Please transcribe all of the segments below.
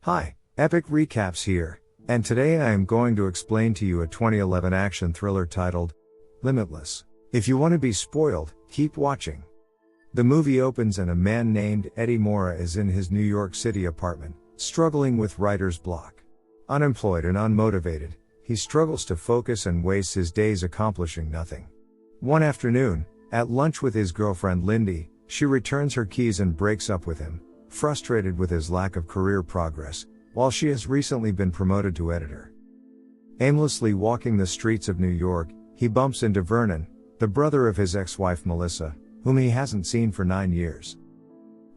Hi, Epic Recaps here, and today I am going to explain to you a 2011 action thriller titled Limitless. If you want to be spoiled, keep watching. The movie opens and a man named Eddie Mora is in his New York City apartment, struggling with writer's block. Unemployed and unmotivated, he struggles to focus and wastes his days accomplishing nothing. One afternoon, at lunch with his girlfriend Lindy, she returns her keys and breaks up with him, frustrated with his lack of career progress, while she has recently been promoted to editor. Aimlessly walking the streets of New York, he bumps into Vernon, the brother of his ex-wife Melissa, whom he hasn't seen for 9 years.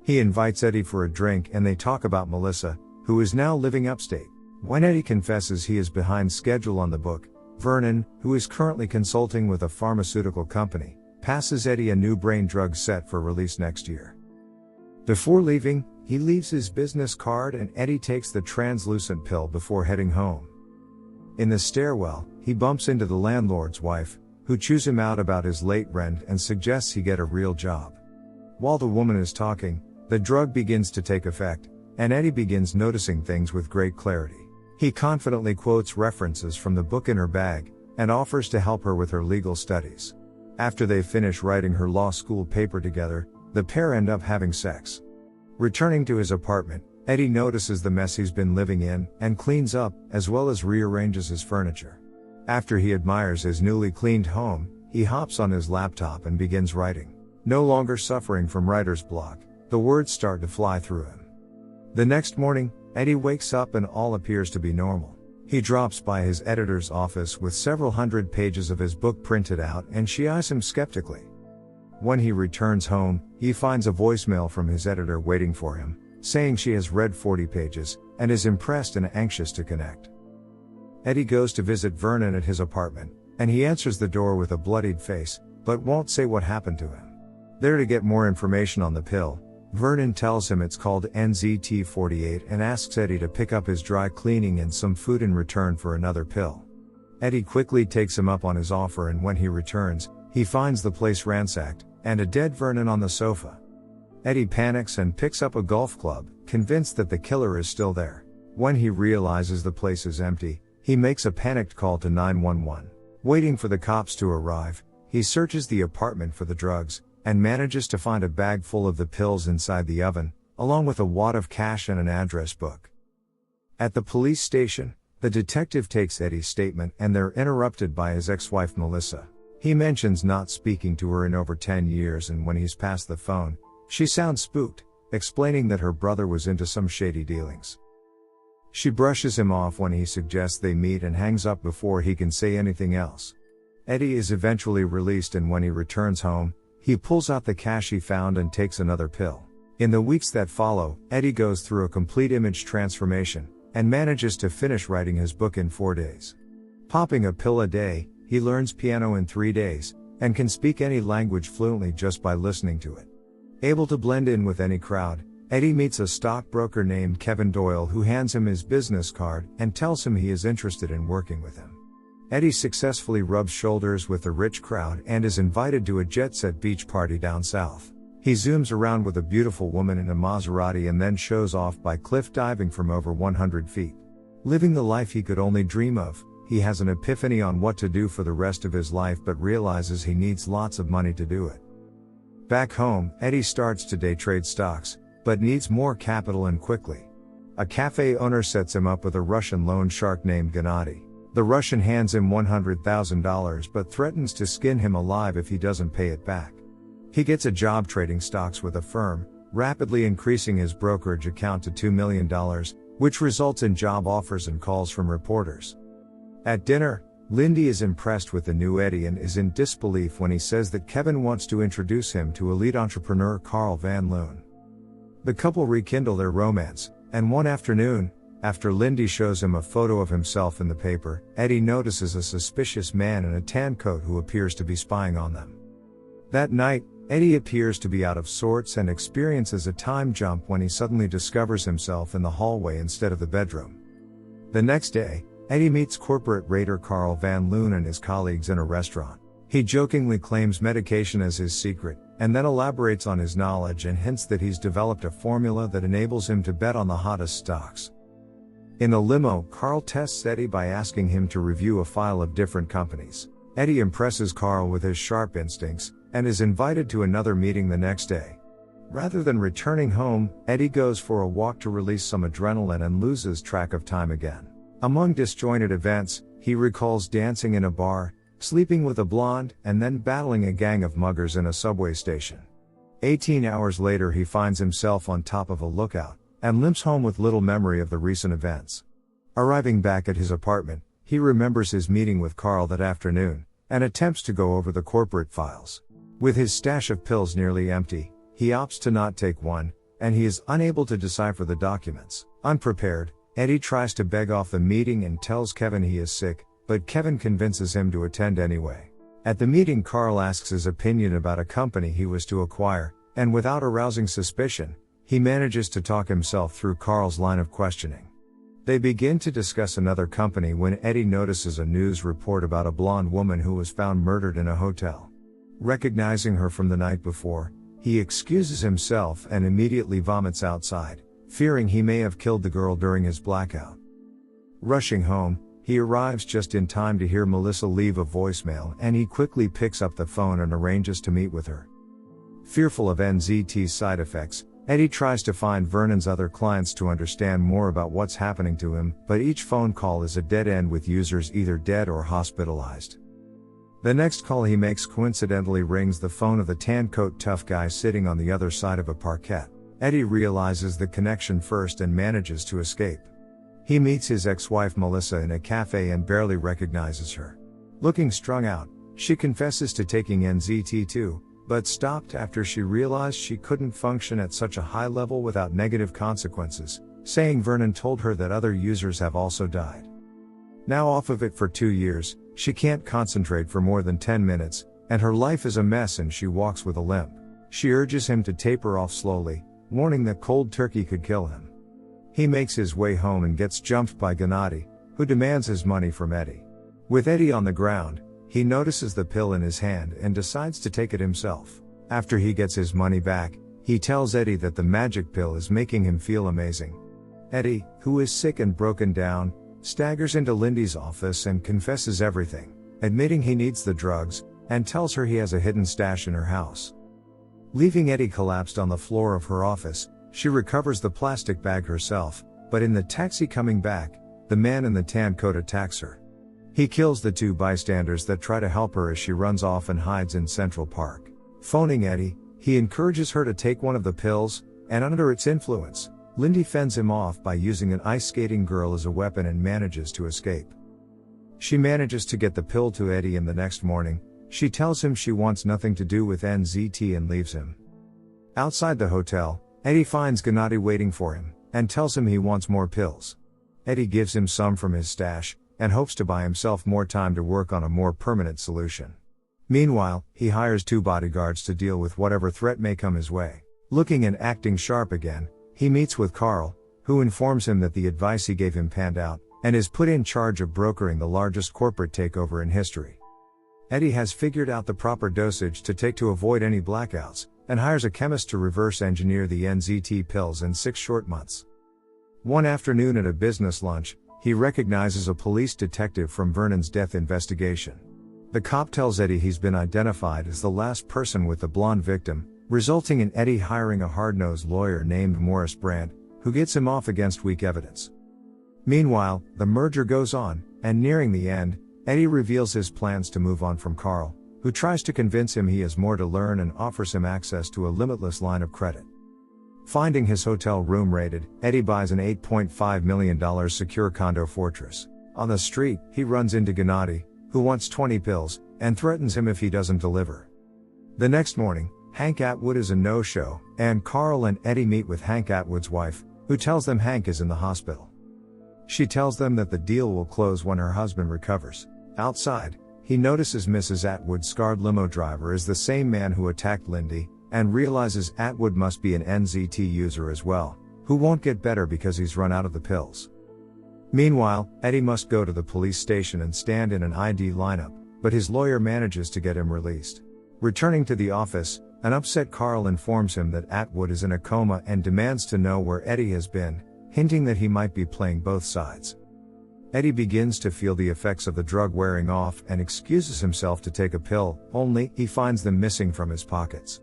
He invites Eddie for a drink and they talk about Melissa, who is now living upstate. When Eddie confesses he is behind schedule on the book, Vernon, who is currently consulting with a pharmaceutical company, passes Eddie a new brain drug set for release next year. Before leaving, he leaves his business card and Eddie takes the translucent pill before heading home. In the stairwell, he bumps into the landlord's wife, who chews him out about his late rent and suggests he get a real job. While the woman is talking, the drug begins to take effect, and Eddie begins noticing things with great clarity. He confidently quotes references from the book in her bag, and offers to help her with her legal studies. After they finish writing her law school paper together, the pair end up having sex. Returning to his apartment, Eddie notices the mess he's been living in, and cleans up, as well as rearranges his furniture. After he admires his newly cleaned home, he hops on his laptop and begins writing. No longer suffering from writer's block, the words start to fly through him. The next morning, Eddie wakes up and all appears to be normal. He drops by his editor's office with several hundred pages of his book printed out and she eyes him skeptically. When he returns home, he finds a voicemail from his editor waiting for him, saying she has read 40 pages, and is impressed and anxious to connect. Eddie goes to visit Vernon at his apartment, and he answers the door with a bloodied face, but won't say what happened to him. There to get more information on the pill, Vernon tells him it's called NZT48 and asks Eddie to pick up his dry cleaning and some food in return for another pill. Eddie quickly takes him up on his offer and when he returns, he finds the place ransacked, and a dead Vernon on the sofa. Eddie panics and picks up a golf club, convinced that the killer is still there. When he realizes the place is empty, he makes a panicked call to 911. Waiting for the cops to arrive, he searches the apartment for the drugs, and manages to find a bag full of the pills inside the oven, along with a wad of cash and an address book. At the police station, the detective takes Eddie's statement and they're interrupted by his ex-wife Melissa. He mentions not speaking to her in over 10 years and when he's past the phone, she sounds spooked, explaining that her brother was into some shady dealings. She brushes him off when he suggests they meet and hangs up before he can say anything else. Eddie is eventually released and when he returns home, he pulls out the cash he found and takes another pill. In the weeks that follow, Eddie goes through a complete image transformation, and manages to finish writing his book in 4 days. Popping a pill a day, he learns piano in 3 days, and can speak any language fluently just by listening to it. Able to blend in with any crowd, Eddie meets a stockbroker named Kevin Doyle who hands him his business card and tells him he is interested in working with him. Eddie successfully rubs shoulders with the rich crowd and is invited to a jet-set beach party down south. He zooms around with a beautiful woman in a Maserati and then shows off by cliff diving from over 100 feet. Living the life he could only dream of, he has an epiphany on what to do for the rest of his life but realizes he needs lots of money to do it. Back home, Eddie starts to day trade stocks, but needs more capital and quickly. A cafe owner sets him up with a Russian loan shark named Gennady. The Russian hands him $100,000 but threatens to skin him alive if he doesn't pay it back. He gets a job trading stocks with a firm, rapidly increasing his brokerage account to $2 million, which results in job offers and calls from reporters. At dinner, Lindy is impressed with the new Eddie and is in disbelief when he says that Kevin wants to introduce him to elite entrepreneur Carl Van Loon. The couple rekindle their romance, and one afternoon, after Lindy shows him a photo of himself in the paper, Eddie notices a suspicious man in a tan coat who appears to be spying on them. That night, Eddie appears to be out of sorts and experiences a time jump when he suddenly discovers himself in the hallway instead of the bedroom. The next day, Eddie meets corporate raider Carl Van Loon and his colleagues in a restaurant. He jokingly claims medication as his secret, and then elaborates on his knowledge and hints that he's developed a formula that enables him to bet on the hottest stocks. In the limo, Carl tests Eddie by asking him to review a file of different companies. Eddie impresses Carl with his sharp instincts, and is invited to another meeting the next day. Rather than returning home, Eddie goes for a walk to release some adrenaline and loses track of time again. Among disjointed events, he recalls dancing in a bar, sleeping with a blonde, and then battling a gang of muggers in a subway station. 18 hours later he finds himself on top of a lookout, and limps home with little memory of the recent events. Arriving back at his apartment, he remembers his meeting with Carl that afternoon, and attempts to go over the corporate files. With his stash of pills nearly empty, he opts to not take one, and he is unable to decipher the documents. Unprepared, Eddie tries to beg off the meeting and tells Kevin he is sick, but Kevin convinces him to attend anyway. At the meeting, Carl asks his opinion about a company he was to acquire, and without arousing suspicion, he manages to talk himself through Carl's line of questioning. They begin to discuss another company when Eddie notices a news report about a blonde woman who was found murdered in a hotel. Recognizing her from the night before, he excuses himself and immediately vomits outside, fearing he may have killed the girl during his blackout. Rushing home, he arrives just in time to hear Melissa leave a voicemail, and he quickly picks up the phone and arranges to meet with her. Fearful of NZT's side effects, Eddie tries to find Vernon's other clients to understand more about what's happening to him, but each phone call is a dead end with users either dead or hospitalized. The next call he makes coincidentally rings the phone of the tan coat tough guy sitting on the other side of a parquet. Eddie realizes the connection first and manages to escape. He meets his ex-wife Melissa in a cafe and barely recognizes her. Looking strung out, she confesses to taking NZT too, but stopped after she realized she couldn't function at such a high level without negative consequences, saying Vernon told her that other users have also died. Now off of it for 2 years, she can't concentrate for more than 10 minutes, and her life is a mess and she walks with a limp. She urges him to taper off slowly, warning that cold turkey could kill him. He makes his way home and gets jumped by Gennady, who demands his money from Eddie. With Eddie on the ground, he notices the pill in his hand and decides to take it himself. After he gets his money back, he tells Eddie that the magic pill is making him feel amazing. Eddie, who is sick and broken down, staggers into Lindy's office and confesses everything, admitting he needs the drugs, and tells her he has a hidden stash in her house. Leaving Eddie collapsed on the floor of her office, she recovers the plastic bag herself, but in the taxi coming back, the man in the tan coat attacks her. He kills the 2 bystanders that try to help her as she runs off and hides in Central Park. Phoning Eddie, he encourages her to take one of the pills, and under its influence, Lindy fends him off by using an ice skating girl as a weapon and manages to escape. She manages to get the pill to Eddie, and the next morning, she tells him she wants nothing to do with NZT and leaves him. Outside the hotel, Eddie finds Gennady waiting for him, and tells him he wants more pills. Eddie gives him some from his stash, and hopes to buy himself more time to work on a more permanent solution. Meanwhile, he hires 2 bodyguards to deal with whatever threat may come his way. Looking and acting sharp again, he meets with Carl, who informs him that the advice he gave him panned out, and is put in charge of brokering the largest corporate takeover in history. Eddie has figured out the proper dosage to take to avoid any blackouts, and hires a chemist to reverse engineer the NZT pills in 6 short months. One afternoon at a business lunch, he recognizes a police detective from Vernon's death investigation. The cop tells Eddie he's been identified as the last person with the blonde victim, resulting in Eddie hiring a hard-nosed lawyer named Morris Brandt, who gets him off against weak evidence. Meanwhile, the merger goes on, and nearing the end, Eddie reveals his plans to move on from Carl, who tries to convince him he has more to learn and offers him access to a limitless line of credit. Finding his hotel room raided, Eddie buys an $8.5 million secure condo fortress. On the street, he runs into Gennady, who wants 20 pills, and threatens him if he doesn't deliver. The next morning, Hank Atwood is a no-show, and Carl and Eddie meet with Hank Atwood's wife, who tells them Hank is in the hospital. She tells them that the deal will close when her husband recovers. Outside, he notices Mrs. Atwood's scarred limo driver is the same man who attacked Lindy, and realizes Atwood must be an NZT user as well, who won't get better because he's run out of the pills. Meanwhile, Eddie must go to the police station and stand in an ID lineup, but his lawyer manages to get him released. Returning to the office, an upset Carl informs him that Atwood is in a coma and demands to know where Eddie has been, hinting that he might be playing both sides. Eddie begins to feel the effects of the drug wearing off and excuses himself to take a pill, only he finds them missing from his pockets.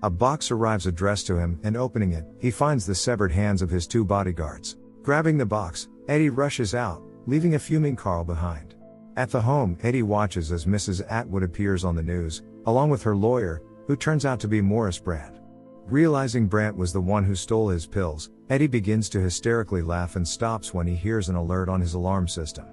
A box arrives addressed to him, and opening it, he finds the severed hands of his 2 bodyguards. Grabbing the box, Eddie rushes out, leaving a fuming Carl behind. At the home, Eddie watches as Mrs. Atwood appears on the news, along with her lawyer, who turns out to be Morris Brandt. Realizing Brandt was the one who stole his pills, Eddie begins to hysterically laugh and stops when he hears an alert on his alarm system.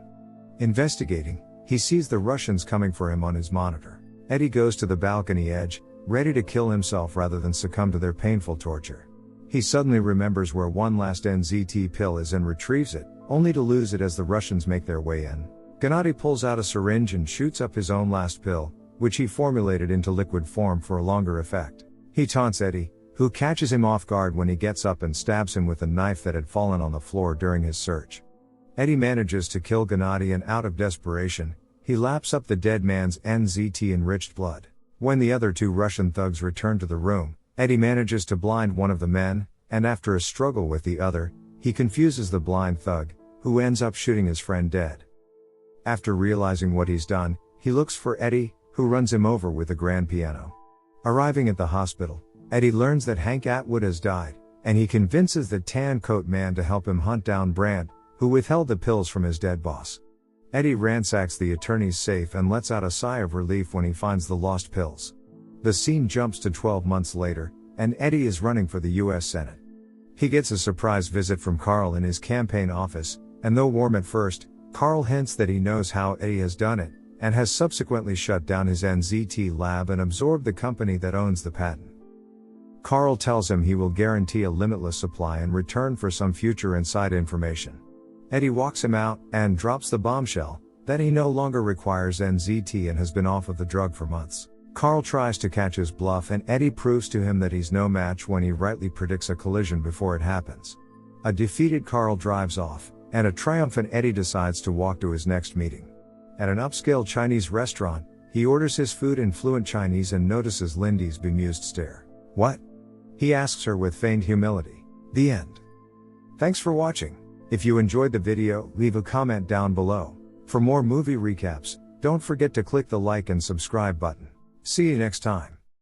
Investigating, he sees the Russians coming for him on his monitor. Eddie goes to the balcony edge, ready to kill himself rather than succumb to their painful torture. He suddenly remembers where one last NZT pill is and retrieves it, only to lose it as the Russians make their way in. Gennady pulls out a syringe and shoots up his own last pill, which he formulated into liquid form for a longer effect. He taunts Eddie, who catches him off guard when he gets up and stabs him with a knife that had fallen on the floor during his search. Eddie manages to kill Gennady, and out of desperation, he laps up the dead man's NZT-enriched blood. When the other 2 Russian thugs return to the room, Eddie manages to blind one of the men, and after a struggle with the other, he confuses the blind thug, who ends up shooting his friend dead. After realizing what he's done, he looks for Eddie, who runs him over with a grand piano. Arriving at the hospital, Eddie learns that Hank Atwood has died, and he convinces the tan coat man to help him hunt down Brandt, who withheld the pills from his dead boss. Eddie ransacks the attorney's safe and lets out a sigh of relief when he finds the lost pills. The scene jumps to 12 months later, and Eddie is running for the US Senate. He gets a surprise visit from Carl in his campaign office, and though warm at first, Carl hints that he knows how Eddie has done it, and has subsequently shut down his NZT lab and absorbed the company that owns the patent. Carl tells him he will guarantee a limitless supply in return for some future inside information. Eddie walks him out, and drops the bombshell, that he no longer requires NZT and has been off of the drug for months. Carl tries to catch his bluff, and Eddie proves to him that he's no match when he rightly predicts a collision before it happens. A defeated Carl drives off, and a triumphant Eddie decides to walk to his next meeting. At an upscale Chinese restaurant, he orders his food in fluent Chinese and notices Lindy's bemused stare. "What?" he asks her with feigned humility. The end. Thanks for watching. If you enjoyed the video, leave a comment down below. For more movie recaps, don't forget to click the like and subscribe button. See you next time.